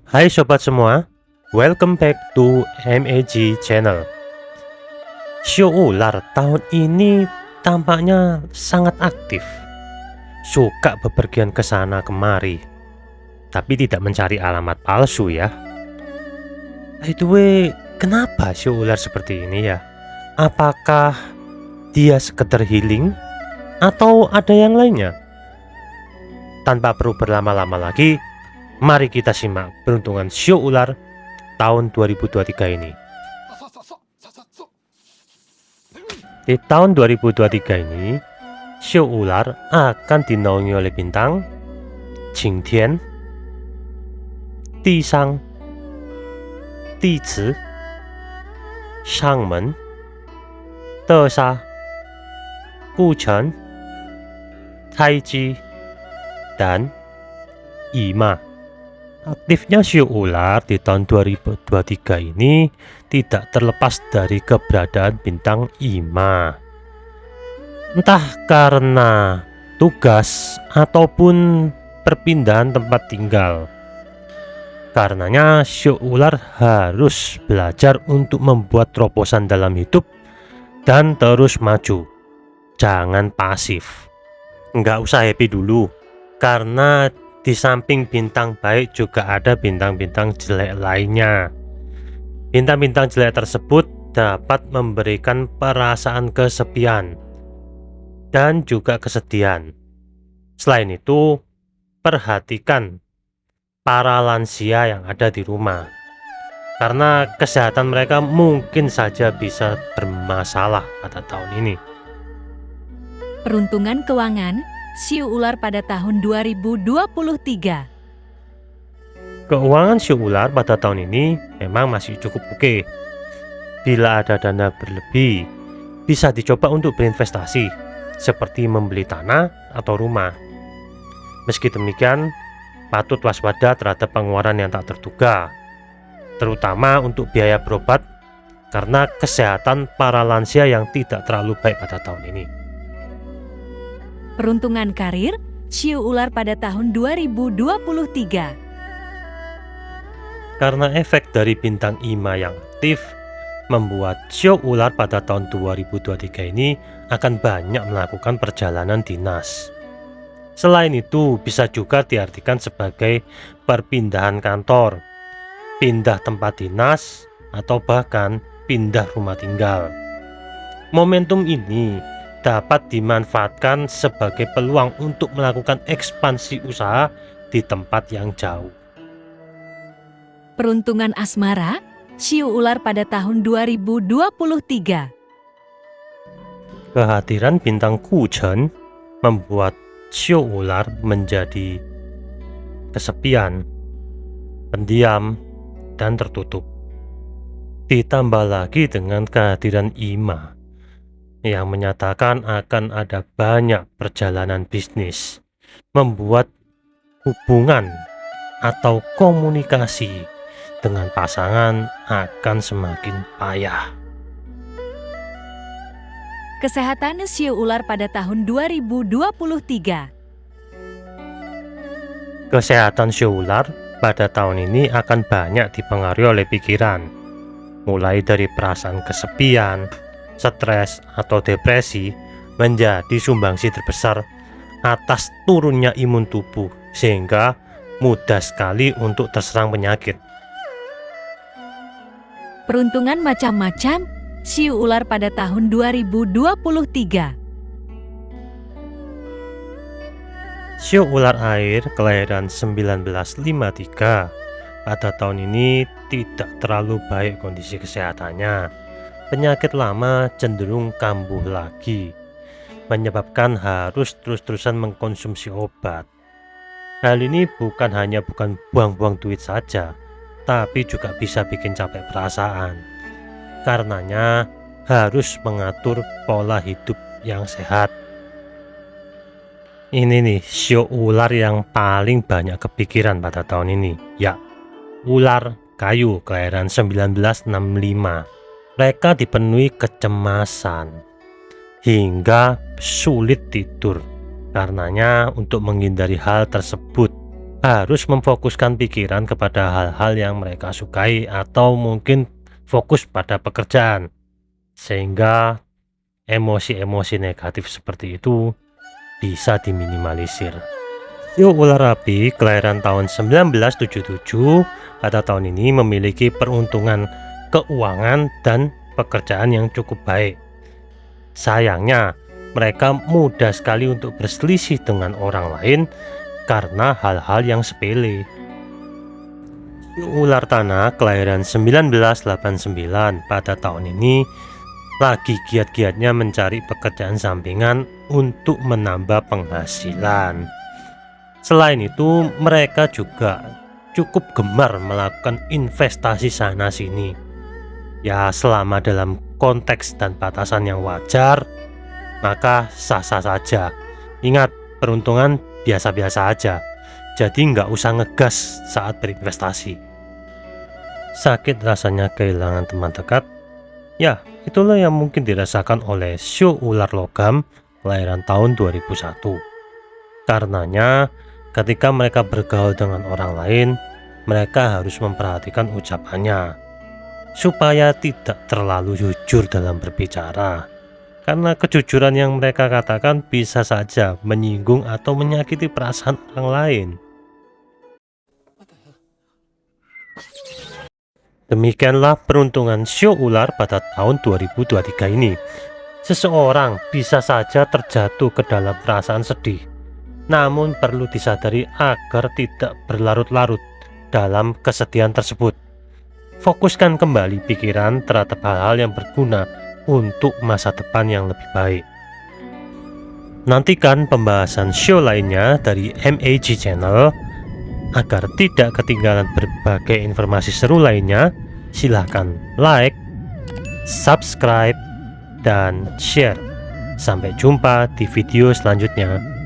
Hai sobat semua, welcome back to MAG channel. Sio ular tahun ini tampaknya sangat aktif, suka bepergian ke sana kemari, tapi tidak mencari alamat palsu ya. By the way, kenapa sio ular seperti ini ya? Apakah dia sekedar healing atau ada yang lainnya? Tanpa perlu berlama-lama lagi, mari kita simak peruntungan sio ular tahun 2023 ini. Di tahun 2023 ini, sio ular akan dinaungi oleh bintang Qingtian, Disang, Dici, Shangmen, Desha, Guchen, Taiji, dan Ima. Aktifnya sio ular di tahun 2023 ini tidak terlepas dari keberadaan bintang Ima. Entah karena tugas ataupun perpindahan tempat tinggal. Karenanya sio ular harus belajar untuk membuat terobosan dalam hidup dan terus maju. Jangan pasif. Nggak usah happy dulu, karena di samping bintang baik juga ada bintang-bintang jelek lainnya. Bintang-bintang jelek tersebut dapat memberikan perasaan kesepian dan juga kesedihan. Selain itu, perhatikan para lansia yang ada di rumah, karena kesehatan mereka mungkin saja bisa bermasalah pada tahun ini. Peruntungan keuangan sio ular pada tahun 2023. Keuangan sio ular pada tahun ini memang masih cukup oke. Bila ada dana berlebih, bisa dicoba untuk berinvestasi, seperti membeli tanah atau rumah. Meski demikian, patut waspada terhadap pengeluaran yang tak terduga, terutama untuk biaya berobat, karena kesehatan para lansia yang tidak terlalu baik pada tahun ini. Peruntungan karir sio ular pada tahun 2023. Karena efek dari bintang Ima yang aktif, membuat sio ular pada tahun 2023 ini akan banyak melakukan perjalanan dinas. Selain itu, bisa juga diartikan sebagai perpindahan kantor, pindah tempat dinas, atau bahkan pindah rumah tinggal. Momentum ini dapat dimanfaatkan sebagai peluang untuk melakukan ekspansi usaha di tempat yang jauh. Peruntungan asmara sio ular pada tahun 2023. Kehadiran bintang Guchen membuat sio ular menjadi kesepian, pendiam, dan tertutup. Ditambah lagi dengan kehadiran Ima yang menyatakan akan ada banyak perjalanan bisnis, membuat hubungan atau komunikasi dengan pasangan akan semakin payah. Kesehatan sio ular pada tahun 2023. Kesehatan sio ular pada tahun ini akan banyak dipengaruhi oleh pikiran, mulai dari perasaan kesepian, stres, atau depresi menjadi sumbangsi terbesar atas turunnya imun tubuh, sehingga mudah sekali untuk terserang penyakit. Peruntungan macam-macam sio ular pada tahun 2023. Sio ular air kelahiran 1953 pada tahun ini tidak terlalu baik kondisi kesehatannya. Penyakit lama cenderung kambuh lagi, menyebabkan harus terus-terusan mengkonsumsi obat. Hal ini bukan hanya buang-buang duit saja, tapi juga bisa bikin capek perasaan. Karenanya harus mengatur pola hidup yang sehat. Ini nih sio ular yang paling banyak kepikiran pada tahun ini, ya, ular kayu kelahiran 1965. Mereka dipenuhi kecemasan hingga sulit tidur. Karenanya untuk menghindari hal tersebut, harus memfokuskan pikiran kepada hal-hal yang mereka sukai atau mungkin fokus pada pekerjaan, sehingga emosi-emosi negatif seperti itu bisa diminimalisir. Sio ular api kelahiran tahun 1977 pada tahun ini memiliki peruntungan keuangan dan pekerjaan yang cukup baik. Sayangnya, mereka mudah sekali untuk berselisih dengan orang lain karena hal-hal yang sepele. Sio ular tanah kelahiran 1989 pada tahun ini lagi giat-giatnya mencari pekerjaan sampingan untuk menambah penghasilan. Selain itu, mereka juga cukup gemar melakukan investasi sana-sini. Ya, selama dalam konteks dan batasan yang wajar, maka sah-sah saja. Ingat, peruntungan biasa-biasa aja, jadi nggak usah ngegas saat berinvestasi. Sakit rasanya kehilangan teman dekat. Ya, itulah yang mungkin dirasakan oleh sio ular logam kelahiran tahun 2001. Karenanya, ketika mereka bergaul dengan orang lain, mereka harus memperhatikan ucapannya supaya tidak terlalu jujur dalam berbicara. Karena kejujuran yang mereka katakan bisa saja menyinggung atau menyakiti perasaan orang lain. Demikianlah peruntungan sio ular pada tahun 2023 ini. Seseorang bisa saja terjatuh ke dalam perasaan sedih, namun perlu disadari agar tidak berlarut-larut dalam kesedihan tersebut. Fokuskan kembali pikiran terhadap hal-hal yang berguna untuk masa depan yang lebih baik. Nantikan pembahasan show lainnya dari MAG Channel. Agar tidak ketinggalan berbagai informasi seru lainnya, silahkan like, subscribe, dan share. Sampai jumpa di video selanjutnya.